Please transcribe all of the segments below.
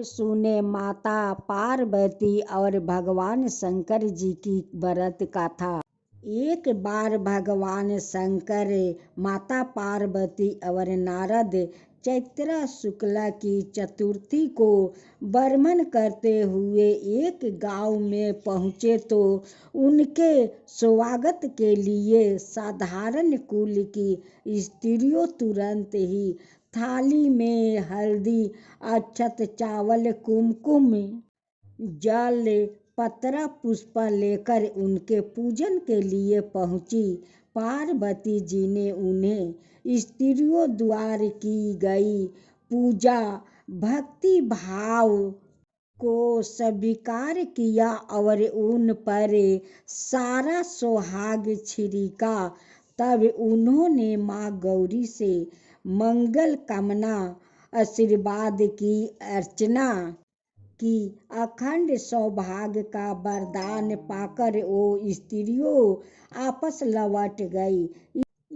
सुने माता पार्वती और भगवान शंकर जी की व्रत कथा। एक बार भगवान शंकर, माता पार्वती और नारद चैत्र शुक्ल की चतुर्थी को भ्रमण करते हुए एक गांव में पहुँचे तो उनके स्वागत के लिए साधारण कुल की स्त्रियों तुरंत ही थाली में हल्दी, अक्षत, चावल, कुमकुम, जल, पत्र, पुष्प लेकर उनके पूजन के लिए पहुंची। पार्वती जी ने उन्हें स्त्रियों द्वारा की गई पूजा भक्ति भाव को स्वीकार किया और उन पर सारा सुहाग छिड़का। तब उन्होंने माँ गौरी से मंगल कामना आशीर्वाद की अर्चना की। अखंड सौभाग्य का वरदान पाकर वो स्त्रियों आपस लौट गई।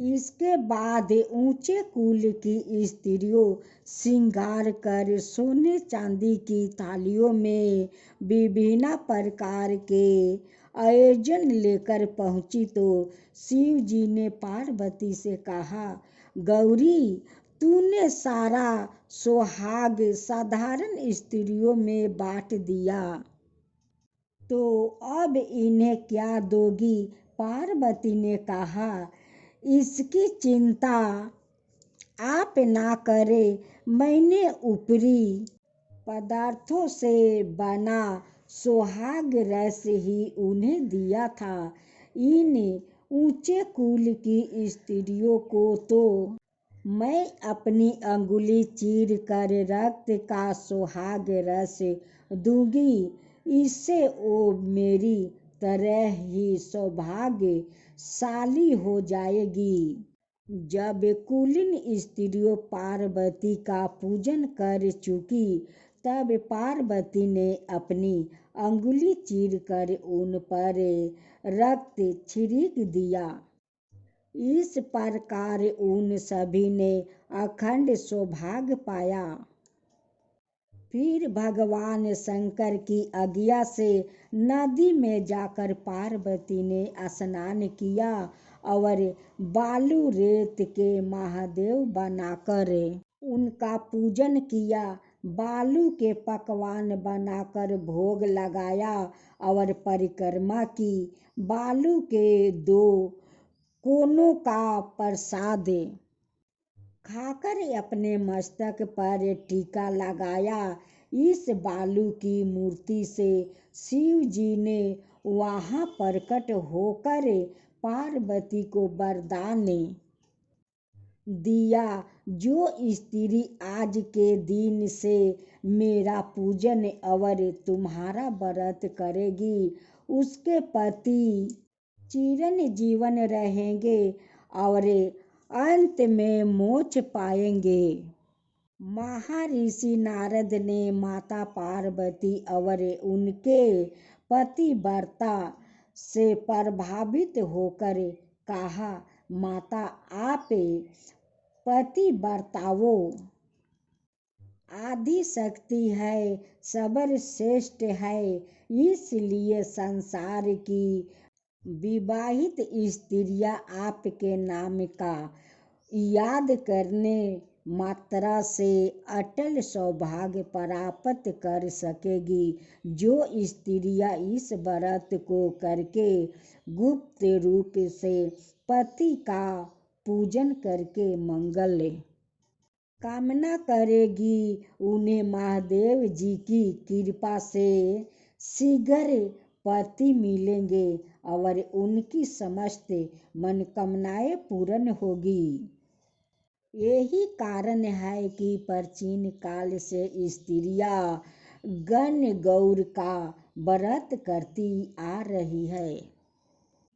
इसके बाद ऊंचे कुल की स्त्रियों श्रृंगार कर सोने चांदी की थालियों में विभिन्न प्रकार के आयोजन लेकर पहुंची तो शिव जी ने पार्वती से कहा, गौरी, तूने सारा सुहाग साधारण स्त्रियों में बांट दिया, तो अब इन्हें क्या दोगी? पार्वती ने कहा, इसकी चिंता आप ना करें, मैंने ऊपरी पदार्थों से बना सुहाग रस ही उन्हें दिया था। इन ऊंचे कुल की स्त्रियों को तो मैं अपनी अंगुली चीर कर रक्त का सुहाग रस दूंगी, इससे वो मेरी तरह ही सौभाग्यशाली हो जाएगी। जब कुलीन स्त्रियों पार्वती का पूजन कर चुकी तब पार्वती ने अपनी अंगुली चीर कर उन पर रक्त छिड़क दिया। इस प्रकार उन सभी ने अखंड सौभाग्य पाया। फिर भगवान शंकर की आज्ञा से नदी में जाकर पार्वती ने स्नान किया और बालू रेत के महादेव बनाकर उनका पूजन किया। बालू के पकवान बनाकर भोग लगाया और परिक्रमा की। बालू के 2 कोनों का प्रसाद खाकर अपने मस्तक पर टीका लगाया। इस बालू की मूर्ति से शिव जी ने वहां प्रकट होकर पार्वती को वरदान दिया, जो स्त्री आज के दिन से मेरा पूजन और तुम्हारा व्रत करेगी, उसके पति चिरंजीवन रहेंगे और अंत में मोक्ष पाएंगे। महर्षि नारद ने माता पार्वती और उनके पतिव्रता से प्रभावित होकर कहा, माता, आप पतिव्रताओं आदि शक्ति है, सर्वश्रेष्ठ है, इसलिए संसार की विवाहित स्त्रियां आपके नाम का याद करने मात्रा से अटल सौभाग्य प्राप्त कर सकेगी। जो स्त्रियां इस व्रत को करके गुप्त रूप से पति का पूजन करके मंगल कामना करेगी, उन्हें महादेव जी की कृपा से शीघ्र पति मिलेंगे और उनकी समस्त मनोकामनाएं पूर्ण होगी। यही कारण है कि प्राचीन काल से स्त्रियां गणगौर का व्रत करती आ रही है।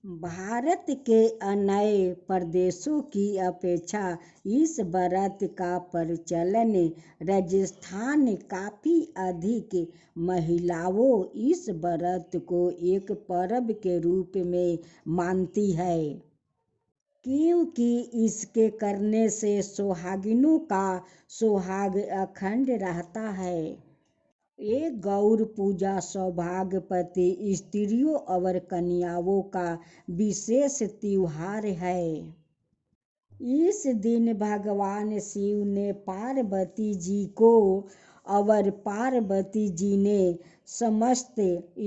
भारत के अन्य प्रदेशों की अपेक्षा इस व्रत का प्रचलन राजस्थान काफी अधिक। महिलाओं इस व्रत को एक पर्व के रूप में मानती है, क्योंकि इसके करने से सुहागिनों का सुहाग अखंड रहता है। ये गौर पूजा सौभाग्यवती स्त्रियों और कन्याओं का विशेष त्योहार है। इस दिन भगवान शिव ने पार्वती जी को और पार्वती जी ने समस्त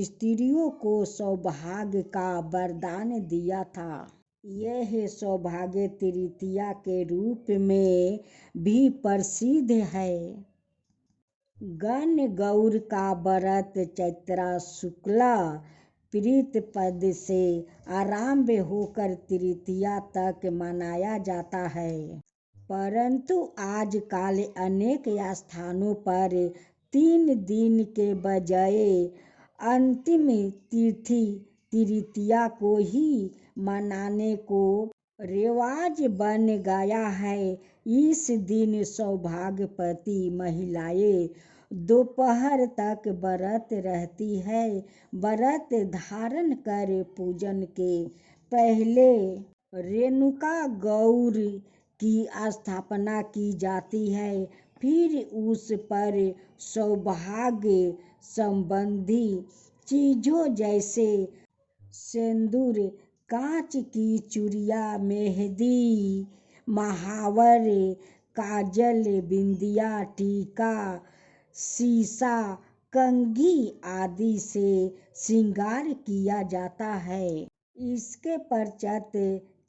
स्त्रियों को सौभाग्य का वरदान दिया था। यह सौभाग्य तृतीया के रूप में भी प्रसिद्ध है। गण गौर का व्रत चैत्र शुक्ला प्रीतपद से आरंभ होकर तृतीया तक मनाया जाता है, परंतु आजकल अनेक स्थानों पर 3 दिन के बजाय अंतिम तिथि तृतीया को ही मनाने को रिवाज बन गया है। इस दिन सौभाग्यवती महिलाएं दोपहर तक व्रत रहती है। व्रत धारण कर पूजन के पहले रेणुका गौर की स्थापना की जाती है, फिर उस पर सौभाग्य संबंधी चीजों जैसे सिंदूर, कांच की चूड़ियाँ, मेहंदी, महावर, काजल, बिंदिया, टीका, शीशा, कंघी आदि से श्रृंगार किया जाता है। इसके पश्चात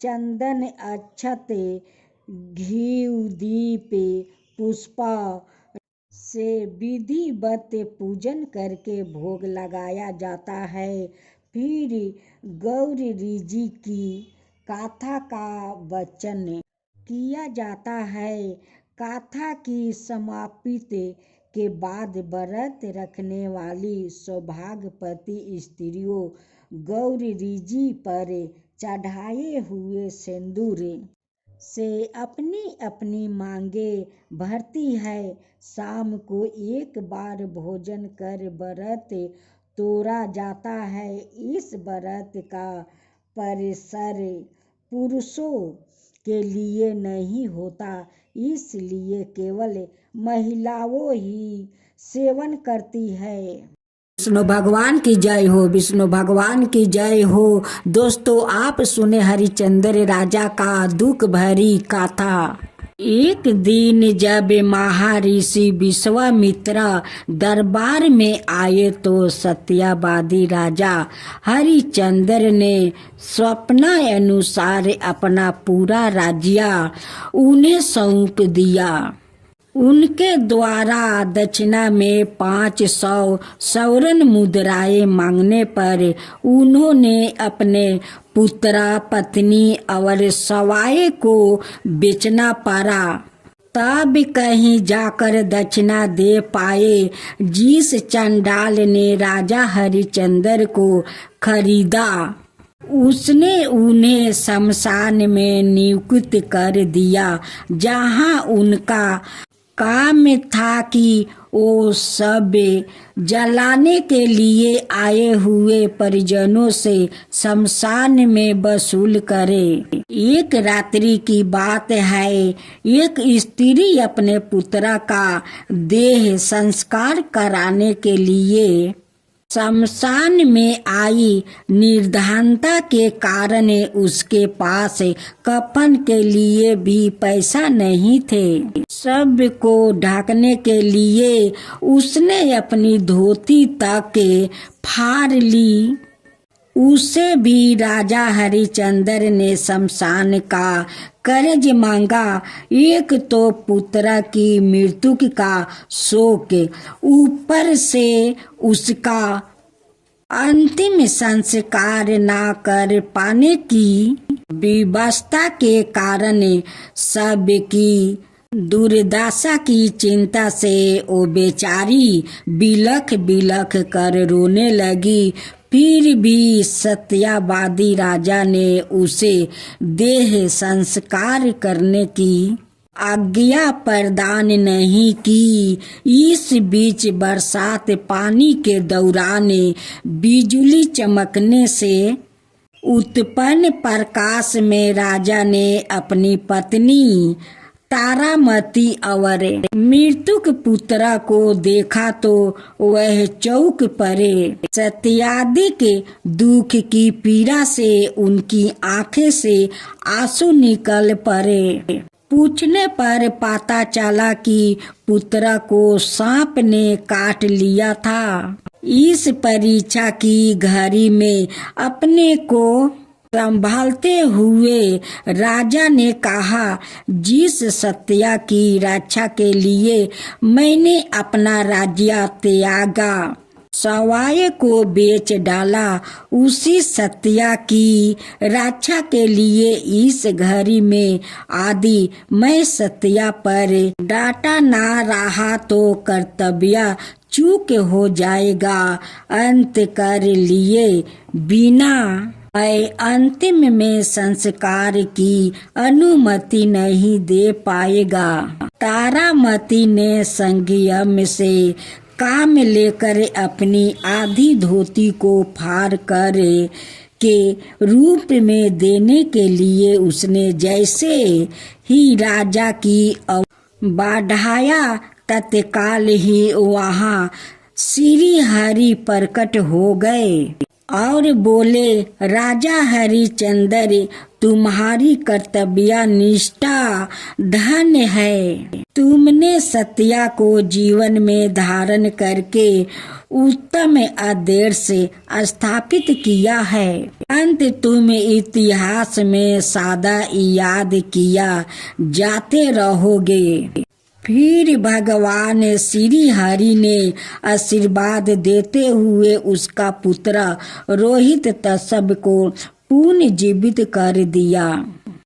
चंदन, अक्षत, घी, दीप, पुष्प से विधिवत पूजन करके भोग लगाया जाता है। फिर गौरी जी की गाथा का वाचन किया जाता है। गाथा की समाप्ति के बाद व्रत रखने वाली सौभाग्यवती स्त्रियों गौरी जी पर चढ़ाए हुए सिंदूर से अपनी अपनी मांगे भरती है। शाम को एक बार भोजन कर व्रत तोड़ा जाता है। इस व्रत का परिसर पुरुषों के लिए नहीं होता, इसलिए केवल महिलाओं ही सेवन करती है। विष्णु भगवान की जय हो, विष्णु भगवान की जय हो। दोस्तों, आप सुने हरिश्चंद्र राजा का दुख भरी गाथा। एक दिन जब महर्षि विश्वामित्र दरबार में आए तो सत्यवादी राजा हरिश्चंद्र ने स्वप्न अनुसार अपना पूरा राज्य उन्हें सौंप दिया। उनके द्वारा दक्षिणा में 500 स्वर्ण मुद्राएं मांगने पर उन्होंने अपने पुत्र, पत्नी और सवाए को बेचना पड़ा, तब कहीं जाकर दक्षिणा दे पाए। जिस चंडाल ने राजा हरिश्चंद्र को खरीदा, उसने उन्हें शमशान में नियुक्त कर दिया, जहां उनका काम था कि वो सब जलाने के लिए आए हुए परिजनों से शमशान में वसूल करे। एक रात्रि की बात है, एक स्त्री अपने पुत्र का देह संस्कार कराने के लिए शमशान में आई। निर्धनता के कारण उसके पास कफन के लिए भी पैसा नहीं थे। सबको ढकने के लिए उसने अपनी धोती तक फाड़ ली। उसे भी राजा हरिश्चंद्र ने शमशान का कर्ज मांगा। एक तो पुत्र की मृत्यु का शोक, ऊपर से उसका अंतिम संस्कार ना कर पाने की विवशता के कारण सबकी दुर्दशा की चिंता से वो बेचारी बिलख बिलख कर रोने लगी। फिर भी सत्यवादी राजा ने उसे देह संस्कार करने की आज्ञा प्रदान नहीं की। इस बीच बरसात पानी के दौरान बिजली चमकने से उत्पन्न प्रकाश में राजा ने अपनी पत्नी तारामती और मृत्युक पुत्रा को देखा तो वह चौक पड़े। सत्यादि के दुख की पीड़ा से उनकी आंखें से आंसू निकल पड़े। पूछने पर पता चला कि पुत्रा को सांप ने काट लिया था। इस परीक्षा की घड़ी में अपने को संभालते हुए राजा ने कहा, जिस सत्या की रक्षा के लिए मैंने अपना राज्य त्यागा, सवाय को बेच डाला, उसी सत्या की रक्षा के लिए इस घड़ी में आदि मैं सत्या पर डांटा ना रहा तो कर्तव्य चूक हो जाएगा। अंत कर लिए बिना अंतिम में संस्कार की अनुमति नहीं दे पाएगा। तारामती ने संयम से काम लेकर अपनी आधी धोती को फाड़ कर के रूप में देने के लिए उसने जैसे ही राजा की बढ़ाया, तत्काल ही वहाँ श्री हरि प्रकट हो गए और बोले, राजा हरिश्चंद्र, तुम्हारी कर्तव्य निष्ठा धन्य है। तुमने सत्या को जीवन में धारण करके उत्तम आदर्श स्थापित किया है। अंत तुम इतिहास में सदा याद किया जाते रहोगे। फिर भगवान श्री हरि ने आशीर्वाद देते हुए उसका पुत्र रोहित तसब को पुनर्जीवित कर दिया।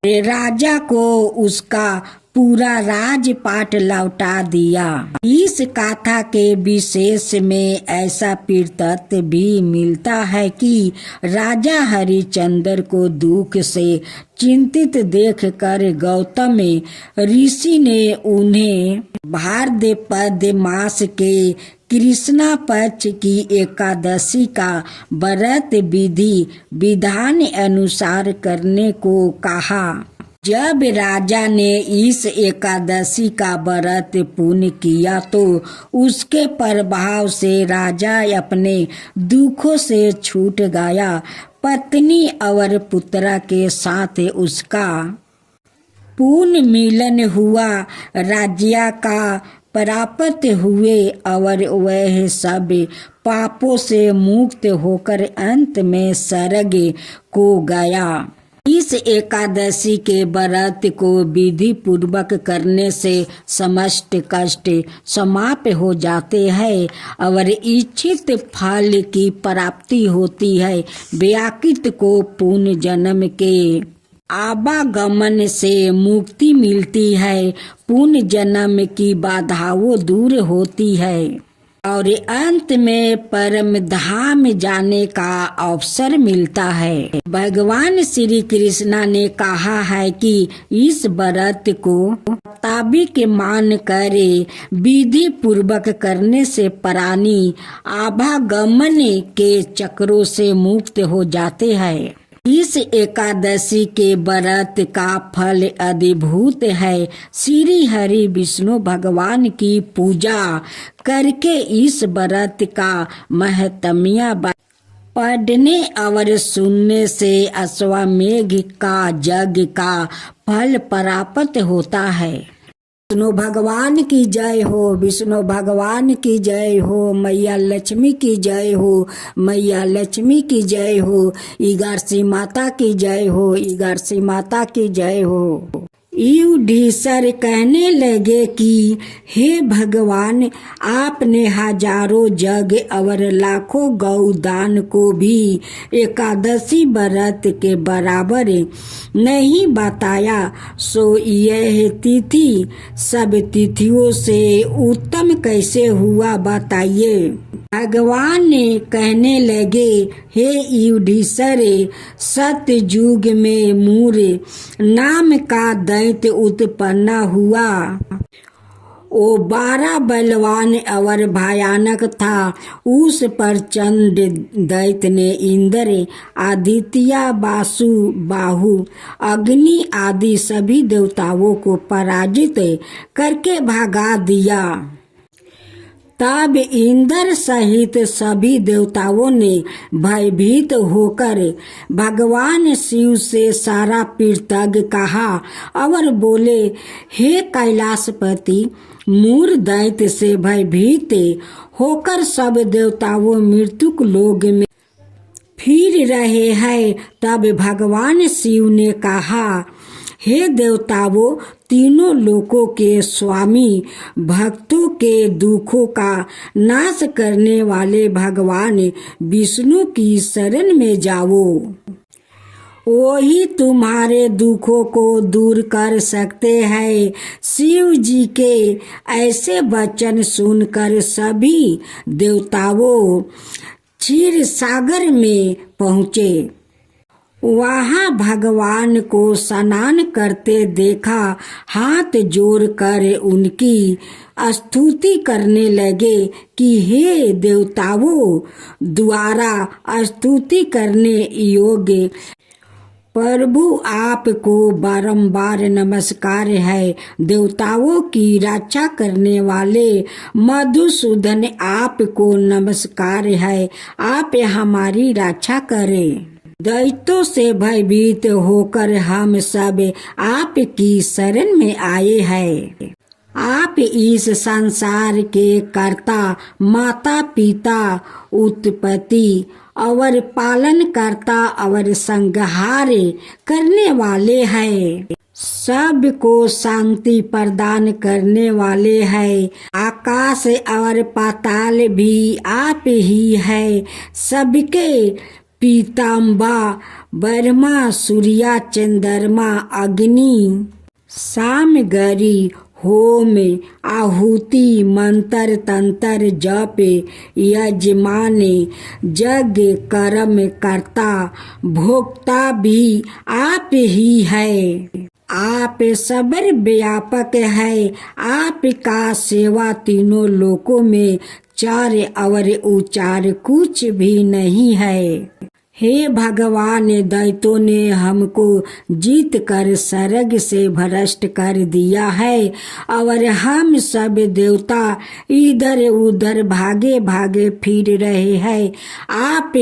राजा को उसका पूरा राजपाट लौटा दिया। इस कथा के विशेष में ऐसा तथ्य भी मिलता है कि राजा हरिश्चंद्र को दुख से चिंतित देखकर गौतम ऋषि ने उन्हें भाद्रपद मास के कृष्णा पक्ष की एकादशी का व्रत विधि विधान अनुसार करने को कहा। जब राजा ने इस एकादशी का व्रत पूर्ण किया तो उसके प्रभाव से राजा अपने दुखों से छूट गया। पत्नी और पुत्र के साथ उसका पुण्य मिलन हुआ, राज्य का प्राप्त हुए और वह सब पापों से मुक्त होकर अंत में स्वर्ग को गया। इस एकादशी के व्रत को विधि पूर्वक करने से समस्त कष्ट समाप्त हो जाते हैं और इच्छित फल की प्राप्ति होती है। व्याकृत को पुण्य जन्म के आवागमन से मुक्ति मिलती है, पुण्य जन्म की बाधाओं दूर होती है और अंत में परम धाम जाने का अवसर मिलता है। भगवान श्री कृष्ण ने कहा है कि इस व्रत को ताबिक मान कर विधि पूर्वक करने से प्राणी आवागमन के चक्रों से मुक्त हो जाते हैं। इस एकादशी के व्रत का फल अद्भुत है। श्री हरि विष्णु भगवान की पूजा करके इस व्रत का महत्म्य पढ़ने और सुनने से अश्वमेघ का यज्ञ का फल प्राप्त होता है। विष्णु भगवान की जय हो, विष्णु भगवान की जय हो, मैया लक्ष्मी की जय हो, मैया लक्ष्मी की जय हो, ईगारसी माता की जय हो, ईगारसी माता की जय हो। युधिष्ठिर कहने लगे कि हे भगवान, आपने हजारों जग और लाखों गौदान को भी एकादशी व्रत के बराबर नहीं बताया, सो यह तिथि सब तिथियों से उत्तम कैसे हुआ, बताइए। भगवान ने कहने लगे, हे युधिष्ठिर, सतयुग में मूर नाम का दैत्य उत्पन्न हुआ। वो 12 बलवान और भयानक था। उस पर चंड दैत्य ने इंद्र, आदित्य, वासु, बाहु, अग्नि आदि सभी देवताओं को पराजित करके भगा दिया। तब इंद्र सहित सभी देवताओं ने भयभीत होकर भगवान शिव से सारा पीड़ितज्ञ कहा और बोले, हे कैलाशपति, मूर दैत्य से भयभीत होकर सब देवताओं मृत्युक लोक में फिर रहे हैं। तब भगवान शिव ने कहा, हे देवताओं, तीनों लोकों के स्वामी, भक्तों के दुखों का नाश करने वाले भगवान विष्णु की शरण में जाओ। वही तुम्हारे दुखों को दूर कर सकते हैं। शिव जी के ऐसे वचन सुनकर सभी देवताओं क्षीर सागर में पहुँचे। वहाँ भगवान को स्नान करते देखा। हाथ जोड़कर उनकी स्तुति करने लगे कि हे देवताओं, द्वारा स्तुति करने योग्य प्रभु आपको बारंबार नमस्कार है। देवताओं की रक्षा करने वाले मधुसूदन आपको नमस्कार है। आप हमारी रक्षा करें। दैत्यों से भयभीत होकर हम सब आपकी शरण में आए हैं। आप इस संसार के कर्ता, माता पिता, उत्पत्ति और पालन करता और संहार करने वाले हैं। सबको शांति प्रदान करने वाले हैं। आकाश और पाताल भी आप ही है। सबके पीताम्बा, ब्रह्मा, सूर्य, चंद्रमा, अग्नि, सामग्री, होम, आहुति, मंत्र, तंत्र, जप, यजमान, यज्ञ, कर्म करता, भोक्ता भी आप ही है। आप सबर व्यापक है। आपका सेवा तीनों लोकों में चार और उचार कुछ भी नहीं है। हे भगवान, दैत्यों ने हमको जीत कर स्वर्ग से भ्रष्ट कर दिया है और हम सब देवता इधर उधर भागे भागे फिर रहे हैं। आप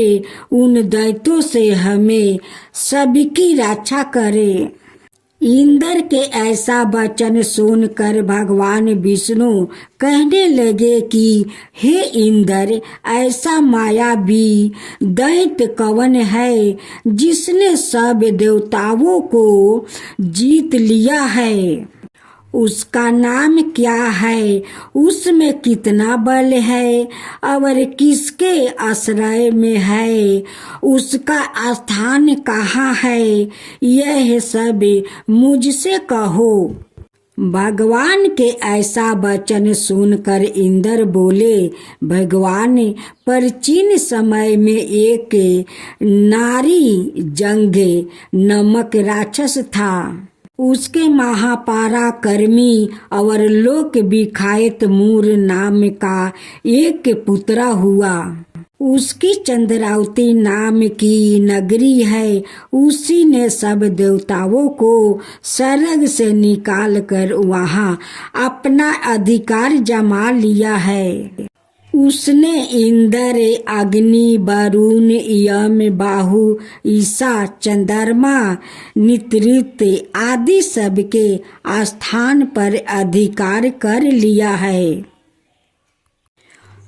उन दैत्यों से हमें सबकी रक्षा करें। इंद्र के ऐसा वचन सुनकर भगवान विष्णु कहने लगे कि हे इंद्र, ऐसा मायावी दैत्य कौन है जिसने सब देवताओं को जीत लिया है? उसका नाम क्या है? उसमें कितना बल है और किसके आश्रय में है? उसका स्थान कहाँ है? यह सब मुझसे कहो। भगवान के ऐसा वचन सुनकर इंद्र बोले, भगवान, प्राचीन समय में एक नारी जंग नामक राक्षस था। उसके महापराक्रमी और लोक विख्यात मूर नाम का एक पुत्र हुआ। उसकी चंद्रावती नाम की नगरी है। उसी ने सब देवताओं को स्वर्ग से निकाल कर वहाँ अपना अधिकार जमा लिया है। उसने इंद्र, अग्नि, वरुण, यम, बाहु, ईशा, चंद्रमा, नित्रित आदि सबके स्थान पर अधिकार कर लिया है।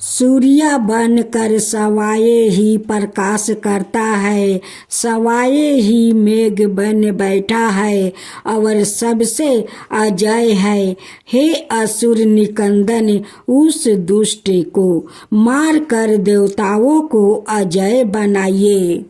सूर्य बनकर सवाए ही प्रकाश करता है, सवाए ही मेघ बन बैठा है और सबसे अजय है। हे असुर निकंदन, उस दुष्ट को मार कर देवताओं को अजय बनाइए।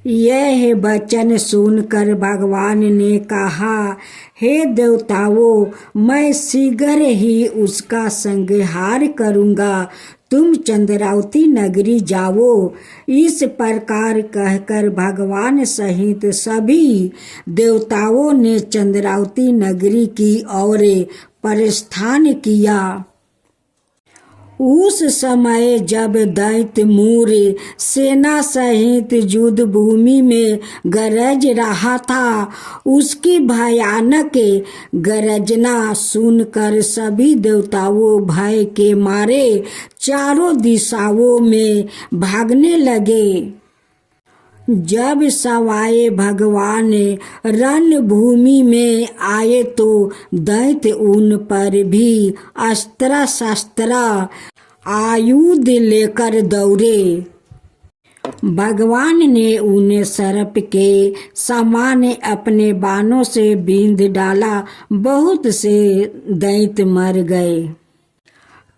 यह वचन सुनकर भगवान ने कहा, हे देवताओं, मैं शीघ्र ही उसका संहार करूंगा। तुम चंद्रावती नगरी जाओ। इस प्रकार कहकर भगवान सहित सभी देवताओं ने चंद्रावती नगरी की ओर प्रस्थान किया। उस समय जब दैत्य मूर सेना सहित युद्ध भूमि में गरज रहा था, उसकी भयानक गरजना सुनकर सभी देवताओं भय के मारे चारों दिशाओं में भागने लगे। जब सवाए भगवान रणभूमि में आए तो दैत्य उन पर भी अस्त्र शस्त्र आयुध लेकर दौड़े। भगवान ने उन्हें सर्प के समान अपने बाणों से बींध डाला। बहुत से दैत्य मर गए,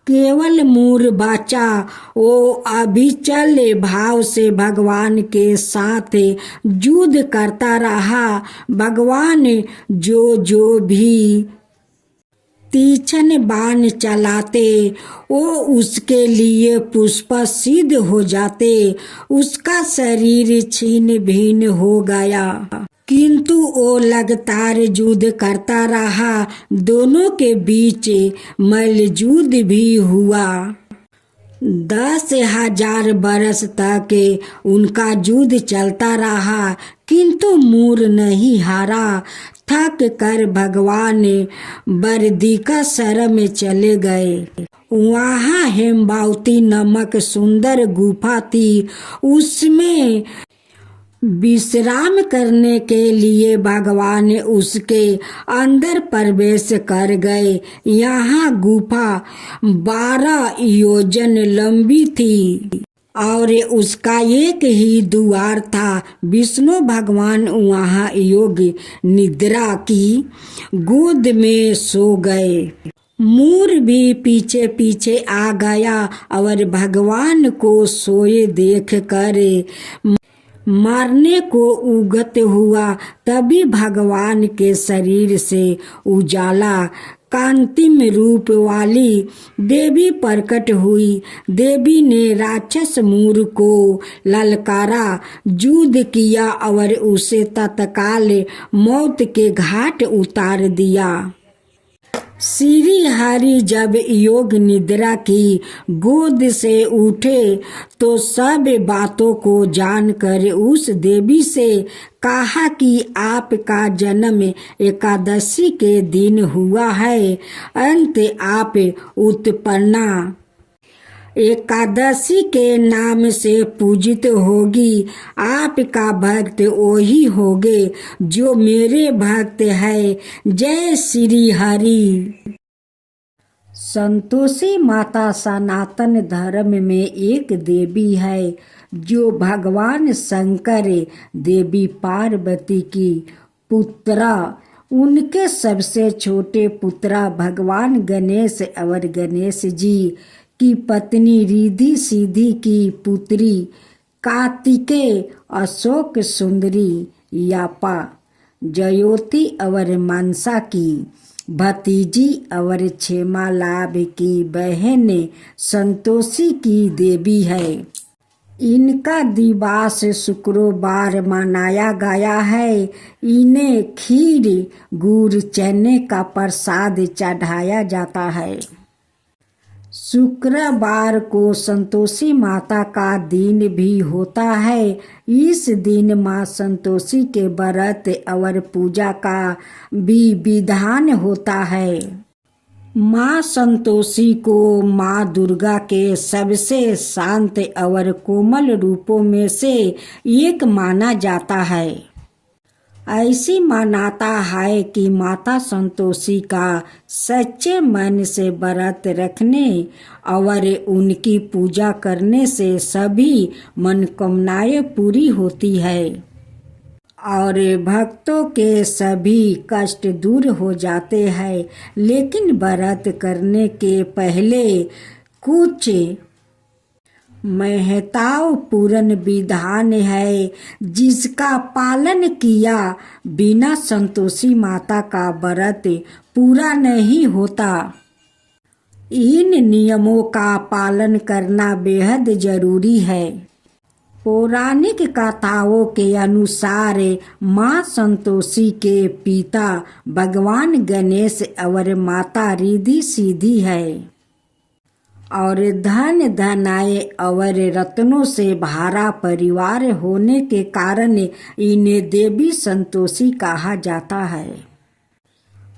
केवल मूर बचा। वो अभिचल भाव से भगवान के साथ युद्ध करता रहा। भगवान जो भी तीक्ष्ण बाण चलाते वो उसके लिए पुष्प सिद्ध हो जाते। उसका शरीर छीन भिन्न हो गया, किंतु वो लगातार युद्ध करता रहा। दोनों के बीच मल्लयुद्ध भी हुआ। 10,000 बरस तक उनका युद्ध चलता रहा, किंतु मूर नहीं हारा। थक कर भगवान बरदिका शर में चले गए। वहाँ हेमवाती नामक सुंदर गुफा थी। उसमें विश्राम करने के लिए भगवान उसके अंदर प्रवेश कर गए। यहाँ गुफा 12 योजन लंबी थी और उसका एक ही द्वार था। विष्णु भगवान वहाँ योग निद्रा की गोद में सो गए। मूर भी पीछे पीछे आ गया और भगवान को सोए देख कर मारने को उगत हुआ। तभी भगवान के शरीर से उजाला कांतिम रूप वाली देवी प्रकट हुई। देवी ने राक्षस मूर को ललकारा, युद्ध किया और उसे तत्काल मौत के घाट उतार दिया। श्री हरि जब योग निद्रा की गोद से उठे तो सब बातों को जानकर उस देवी से कहा कि आपका जन्म एकादशी के दिन हुआ है। अंत आप उत्पन्ना एकादशी के नाम से पूजित होगी। आपका भक्त वही होगे जो मेरे भक्त है। जय श्री हरि। संतोषी माता सनातन धर्म में एक देवी है जो भगवान शंकर देवी पार्वती की पुत्रा, उनके सबसे छोटे पुत्रा भगवान गणेश और गणेश जी की पत्नी रिद्धि सिद्धि की पुत्री कार्तिकेय, अशोक सुंदरी यापा, जयोति और मनसा की भतीजी और क्षेमा लाभ की बहन संतोषी की देवी है। इनका दिवस शुक्रवार मनाया गया है। इन्हें खीर गुड़ चने का प्रसाद चढ़ाया जाता है। शुक्रवार को संतोषी माता का दिन भी होता है। इस दिन माँ संतोषी के व्रत और पूजा का भी विधान होता है। माँ संतोषी को माँ दुर्गा के सबसे शांत और कोमल रूपों में से एक माना जाता है। ऐसी मान्यता है कि माता संतोषी का सच्चे मन से व्रत रखने और उनकी पूजा करने से सभी मनोकामनाएं पूरी होती है और भक्तों के सभी कष्ट दूर हो जाते हैं। लेकिन व्रत करने के पहले कुछ महत्वपूर्ण विधान है जिसका पालन किया बिना संतोषी माता का व्रत पूरा नहीं होता। इन नियमों का पालन करना बेहद जरूरी है। पौराणिक कथाओं के अनुसार माँ संतोषी के पिता भगवान गणेश और माता रिद्धि सिद्धि है और धन धनाय और रत्नों से भरा परिवार होने के कारण इन्हें देवी संतोषी कहा जाता है।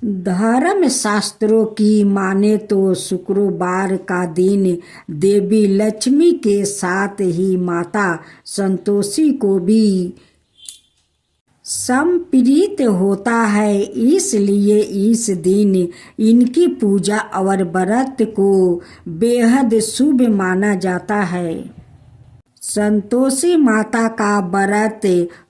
धर्म शास्त्रों की माने तो शुक्रवार का दिन देवी लक्ष्मी के साथ ही माता संतोषी को भी समर्पित होता है, इसलिए इस दिन इनकी पूजा और व्रत को बेहद शुभ माना जाता है। संतोषी माता का व्रत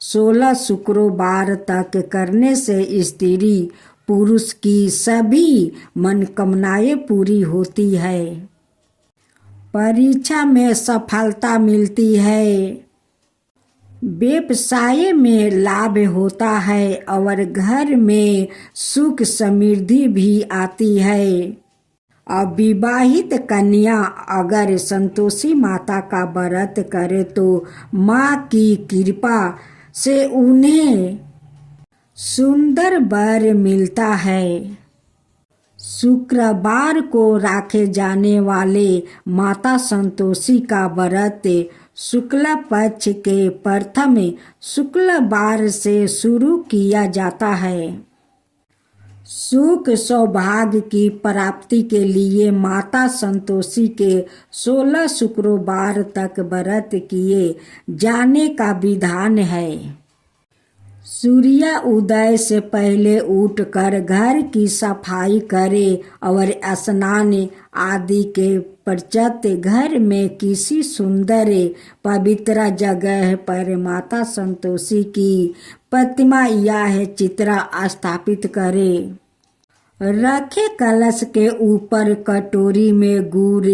16 शुक्रवार तक करने से स्त्री पुरुष की सभी मनोकामनाएं पूरी होती है, परीक्षा में सफलता मिलती है, व्यवसाय में लाभ होता है और घर में सुख समृद्धि भी आती है। अविवाहित कन्या अगर संतोषी माता का व्रत करे तो माँ की कृपा से उन्हें सुंदर वर मिलता है। शुक्रवार को रखे जाने वाले माता संतोषी का व्रत शुक्ल पक्ष के प्रथम शुक्रवार से शुरू किया जाता है। सुख सौभाग्य की प्राप्ति के लिए माता संतोषी के 16 शुक्रवार तक व्रत किए जाने का विधान है। सूर्य उदय से पहले उठकर घर की सफाई करे और स्नान आदि के पश्चात घर में किसी सुंदर पवित्र जगह पर माता संतोषी की प्रतिमा या चित्र स्थापित करे। रखे कलश के ऊपर कटोरी में गुड़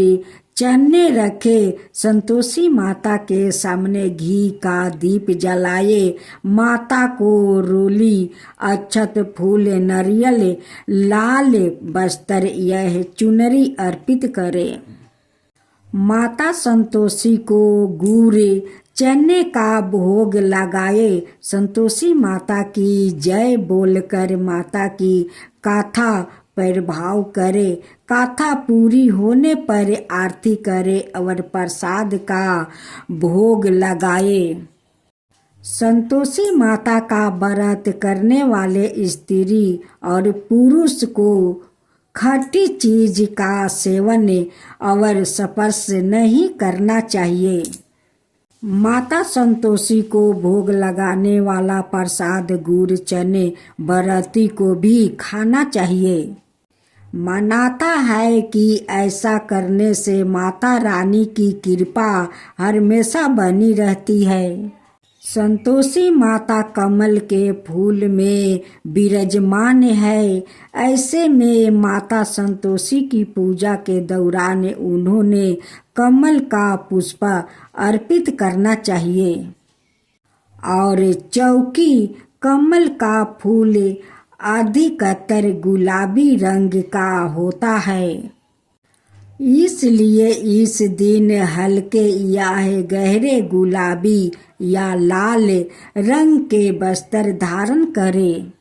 चने रखे, संतोषी माता के सामने घी का दीप जलाए, माता को रोली अक्षत फूल नारियल लाल वस्त्र यह चुनरी अर्पित करे। माता संतोषी को गुड़ चने का भोग लगाए, संतोषी माता की जय बोलकर माता की गाथा प्रभाव करे, गाथा पूरी होने पर आरती करे और प्रसाद का भोग लगाए। संतोषी माता का व्रत करने वाले स्त्री और पुरुष को खट्टी चीज का सेवन और स्पर्श नहीं करना चाहिए। माता संतोषी को भोग लगाने वाला प्रसाद गुड़ चने व्रती को भी खाना चाहिए। मानता है कि ऐसा करने से माता रानी की कृपा हमेशा बनी रहती है। संतोषी माता कमल के फूल में विराजमान है, ऐसे में माता संतोषी की पूजा के दौरान उन्होंने कमल का पुष्प अर्पित करना चाहिए और चौकी कमल का फूल अधिकतर गुलाबी रंग का होता है, इसलिए इस दिन हल्के या गहरे गुलाबी या लाल रंग के वस्त्र धारण करें।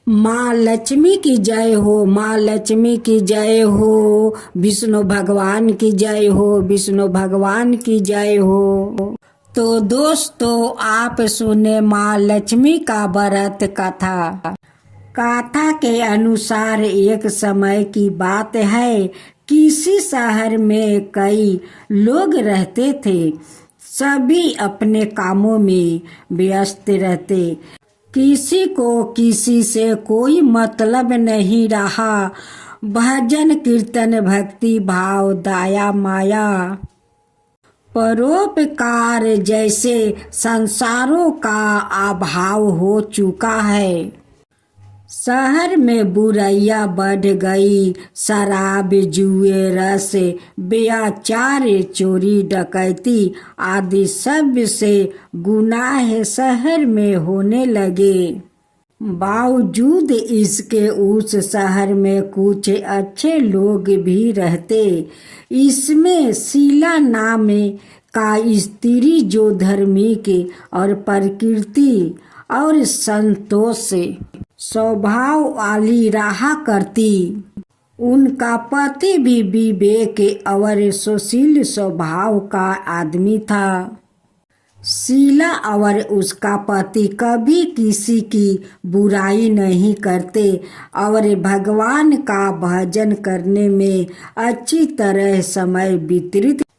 माँ लक्ष्मी की जय हो, माँ लक्ष्मी की जय हो, विष्णु भगवान की जय हो, विष्णु भगवान की जय हो। तो दोस्तों, आप सुने माँ लक्ष्मी का व्रत कथा। कथा के अनुसार एक समय की बात है, किसी शहर में कई लोग रहते थे। सभी अपने कामों में व्यस्त रहते, किसी को किसी से कोई मतलब नहीं रहा। भजन कीर्तन भक्ति भाव दया माया परोपकार जैसे संसारों का अभाव हो चुका है। शहर में बुराइयां बढ़ गई, शराब जुए रस व्यभिचार चोरी डकैती आदि सब से गुनाह शहर में होने लगे। बावजूद इसके उस शहर में कुछ अच्छे लोग भी रहते। इसमें शीला नाम का स्त्री जो धार्मिक और प्रकृति और संतोष स्वभाव वाली रहा करती। उनका पति भी विवेक और सुशील स्वभाव का आदमी था। शीला और उसका पति कभी किसी की बुराई नहीं करते और भगवान का भजन करने में अच्छी तरह समय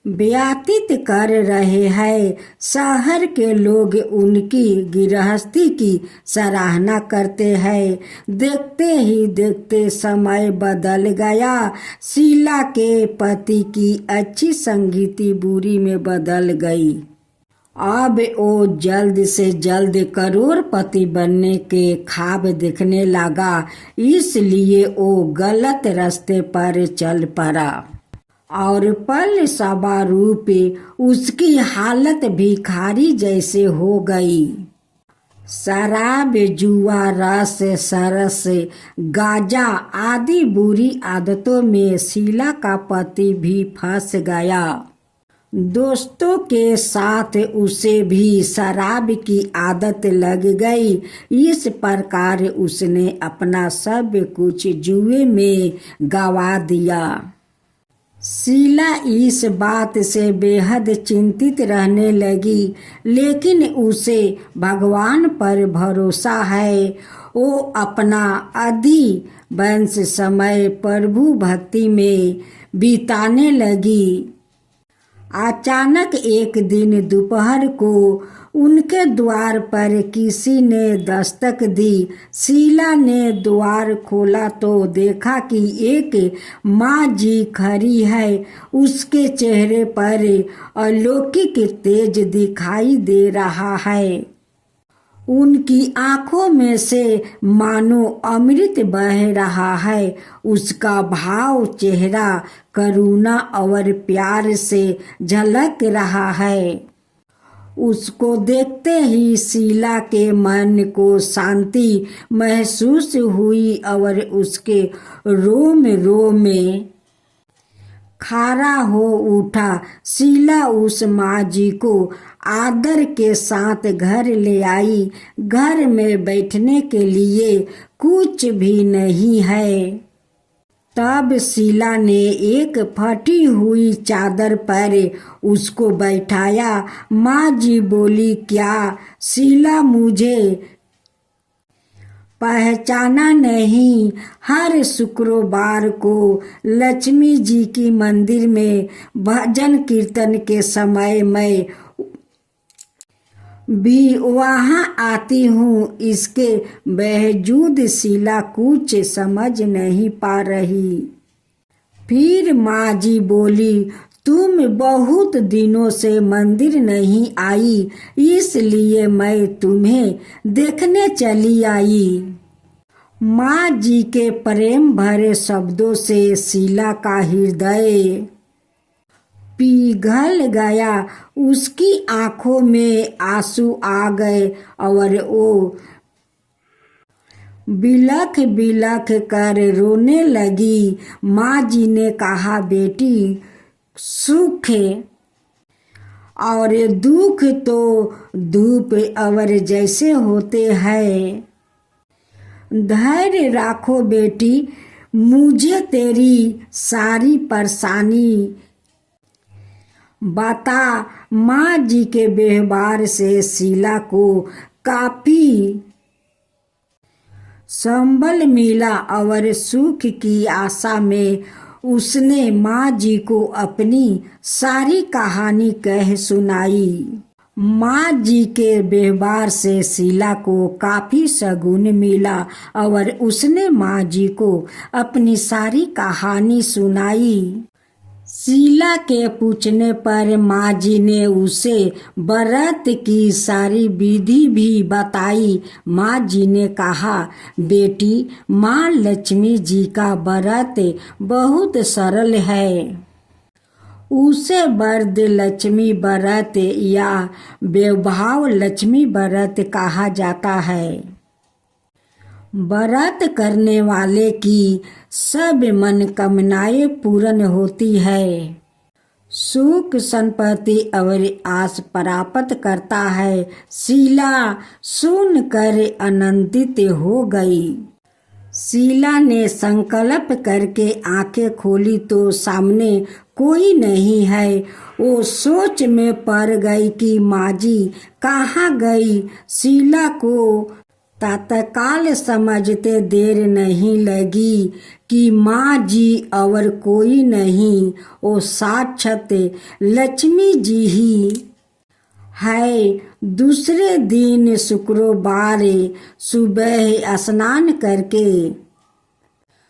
व्यतीत कर रहे हैं। शहर के लोग उनकी गृहस्थी की सराहना करते हैं। देखते ही देखते समय बदल गया। शीला के पति की अच्छी संगति बुरी में बदल गई। अब वो जल्द से जल्द करोड़पति बनने के ख्वाब देखने लगा, इसलिए वो गलत रास्ते पर चल पड़ा और पल रूप उसकी हालत भिखारी जैसे हो गई। शराब जुआ रस सरस गांजा आदि बुरी आदतों में शीला का पति भी फंस गया। दोस्तों के साथ उसे भी शराब की आदत लग गई। इस प्रकार उसने अपना सब कुछ जुए में गंवा दिया। शीला इस बात से बेहद चिंतित रहने लगी, लेकिन उसे भगवान पर भरोसा है। वो अपना अधिकांश समय प्रभु भक्ति में बिताने लगी। अचानक एक दिन दोपहर को उनके द्वार पर किसी ने दस्तक दी। शीला ने द्वार खोला तो देखा कि एक माँ जी खड़ी है। उसके चेहरे पर अलौकिक तेज दिखाई दे रहा है। उनकी आंखों में से मानो अमृत बह रहा है। उसका भाव चेहरा करुणा और प्यार से झलक रहा है। उसको देखते ही शीला के मन को शांति महसूस हुई और उसके रोम रोम में खड़ा हो उठा। शीला उस माँ जी को आदर के साथ घर ले आई। घर में बैठने के लिए कुछ भी नहीं है। तब शीला ने एक फटी हुई चादर पर उसको बैठाया। माँ जी बोली, क्या शीला मुझे पहचाना नहीं? हर शुक्रवार को लक्ष्मी जी की मंदिर में भजन कीर्तन के समय मैं भी वहाँ आती हूँ। इसके बावजूद शीला कुछ समझ नहीं पा रही। फिर माँ जी बोली, तुम बहुत दिनों से मंदिर नहीं आई, इसलिए मैं तुम्हें देखने चली आई। माँ जी के प्रेम भरे शब्दों से शीला का हृदय पिघल गया। उसकी आंखों में आंसू आ गए और वो बिलख बिलख कर रोने लगी। माँ जी ने कहा, बेटी, सुख और दुख तो धूप और जैसे होते हैं। धैर्य राखो बेटी, मुझे तेरी सारी परेशानी बता। माँ जी के व्यवहार से शीला को काफी संबल मिला और सुख की आशा में उसने माँ जी को अपनी सारी कहानी कह सुनाई। माँ जी के व्यवहार से शीला को काफी शगुन मिला और उसने माँ जी को अपनी सारी कहानी सुनाई। शीला के पूछने पर माँ जी ने उसे व्रत की सारी विधि भी बताई। माँ जी ने कहा, बेटी, माँ लक्ष्मी जी का व्रत बहुत सरल है। उसे वरद लक्ष्मी व्रत या वैभव लक्ष्मी व्रत कहा जाता है। व्रत करने वाले की सब मनोकामनाएं पूर्ण होती है, सुख संपत्ति और आस प्राप्त करता है। शीला सुनकर आनंदित हो गई। शीला ने संकल्प करके आंखें खोली तो सामने कोई नहीं है। वो सोच में पड़ गई कि माँ जी कहाँ गई। शीला को तत्काल समझते देर नहीं लगी कि माँ जी और कोई नहीं, वो साक्षात लक्ष्मी जी ही है। दूसरे दिन शुक्रवार सुबह स्नान करके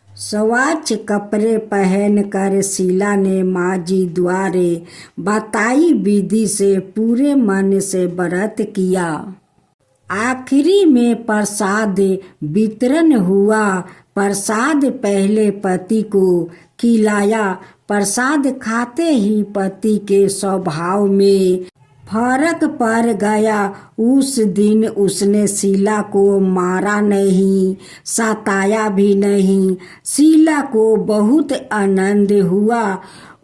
स्वच्छ कपड़े पहनकर शीला ने माँ जी द्वारे बताई विधि से पूरे मन से व्रत किया। आखिरी में प्रसाद वितरण हुआ। प्रसाद पहले पति को खिलाया। प्रसाद खाते ही पति के स्वभाव में फर्क पड़ गया। उस दिन उसने शीला को मारा नहीं, सताया भी नहीं। शीला को बहुत आनंद हुआ।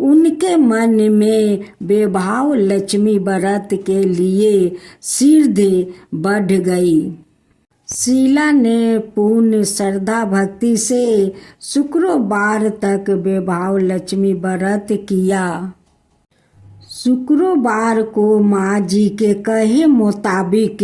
उनके मन में वैभव लक्ष्मी व्रत के लिए श्रद्धा बढ़ गई। शीला ने पूर्ण श्रद्धा भक्ति से शुक्रवार तक वैभव लक्ष्मी व्रत किया। शुक्रवार को माँ जी के कहे मुताबिक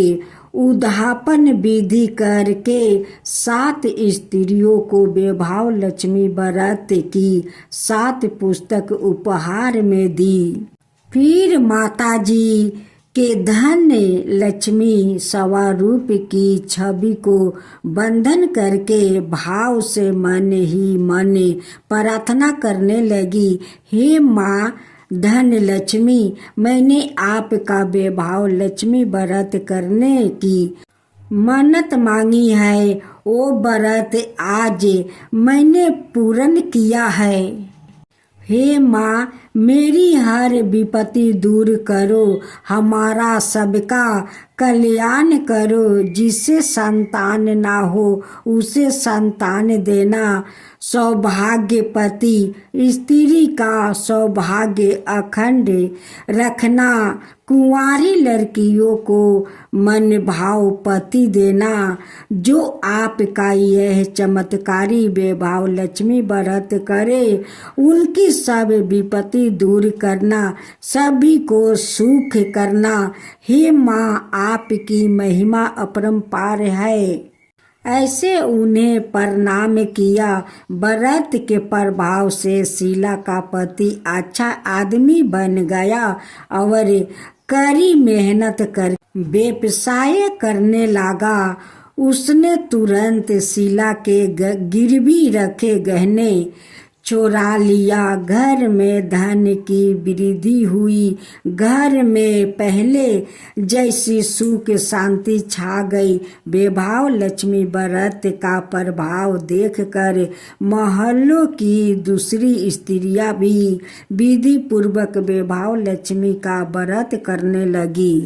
उद्यापन विधि करके 7 स्त्रियों को वैभव लक्ष्मी व्रत की 7 पुस्तक उपहार में दी। फिर माता जी के धन लक्ष्मी स्वरूप की छवि को बंधन करके भाव से मन ही मन प्रार्थना करने लगी। हे माँ धन लक्ष्मी, मैंने आपका वैभव लक्ष्मी व्रत करने की मन्नत मांगी है। वो व्रत आज मैंने पूर्ण किया है। हे माँ, मेरी हर विपत्ति दूर करो, हमारा सबका कल्याण करो। जिसे संतान ना हो उसे संतान देना। सौभाग्यपति स्त्री का सौभाग्य अखंड रखना। कुंवारी लड़कियों को मन भाव पति देना। जो आपका यह चमत्कारी वैभव लक्ष्मी व्रत करे उनकी सब विपत्ति दूर करना, सभी को सुख करना। हे माँ, आपकी महिमा अपरंपार है। ऐसे उन्हें प्रणाम किया। व्रत के प्रभाव से शीला का पति अच्छा आदमी बन गया और कड़ी मेहनत कर व्यवसाय करने लगा। उसने तुरंत शीला के गिरवी रखे गहने चुरा लिया। घर में धन की वृद्धि हुई। घर में पहले जैसी सुख शांति छा गई। वैभव लक्ष्मी व्रत का प्रभाव देखकर मोहल्लों की दूसरी स्त्रियां भी विधि पूर्वक वैभव लक्ष्मी का व्रत करने लगी।